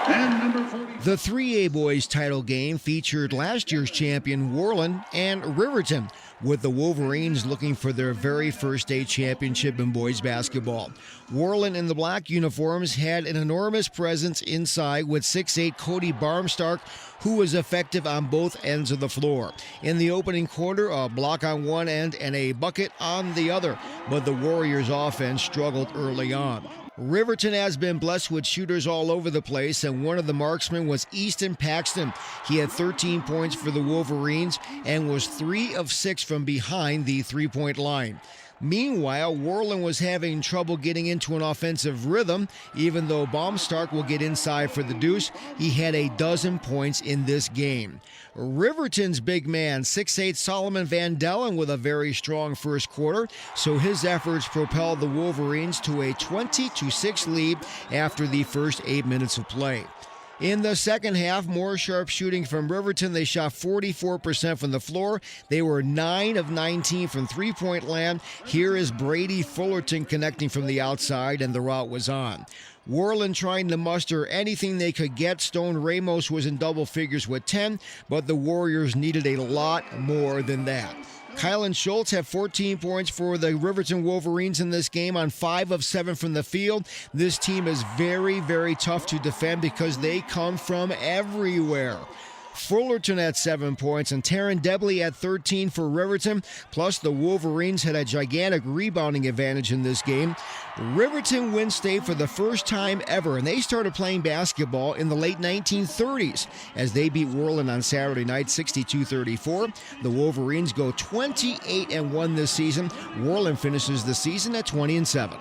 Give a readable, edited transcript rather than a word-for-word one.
And number 40. The 3A boys title game featured last year's champion Worland and Riverton, with the Wolverines looking for their very first state championship in boys basketball. Worland in the black uniforms had an enormous presence inside with 6'8" Cody Barmstark, who was effective on both ends of the floor. In the opening quarter, a block on one end and a bucket on the other, but the Warriors' offense struggled early on. Riverton has been blessed with shooters all over the place, and one of the marksmen was Easton Paxton. He had 13 points for the Wolverines and was 3 of 6 from behind the three-point line. Meanwhile, Worland was having trouble getting into an offensive rhythm. Even though Baumstark will get inside for the deuce, he had a dozen points in this game. Riverton's big man, 6'8" Solomon Van Dellen, with a very strong first quarter, so his efforts propelled the Wolverines to a 20-6 lead after the first 8 minutes of play. In the second half, more sharp shooting from Riverton. They shot 44% from the floor. They were 9 of 19 from three-point land. Here is Brady Fullerton connecting from the outside, and the rout was on. Worland trying to muster anything they could get. Stone Ramos was in double figures with 10, but the Warriors needed a lot more than that. Kylan Schultz had 14 points for the Riverton Wolverines in this game on 5 of 7 from the field. This team is very, very tough to defend because they come from everywhere. Fullerton had 7 points, and Taryn Debley had 13 for Riverton. Plus, the Wolverines had a gigantic rebounding advantage in this game. Riverton wins state for the first time ever, and they started playing basketball in the late 1930s as they beat Worland on Saturday night 62-34. The Wolverines go 28-1 this season. Worland finishes the season at 20-7.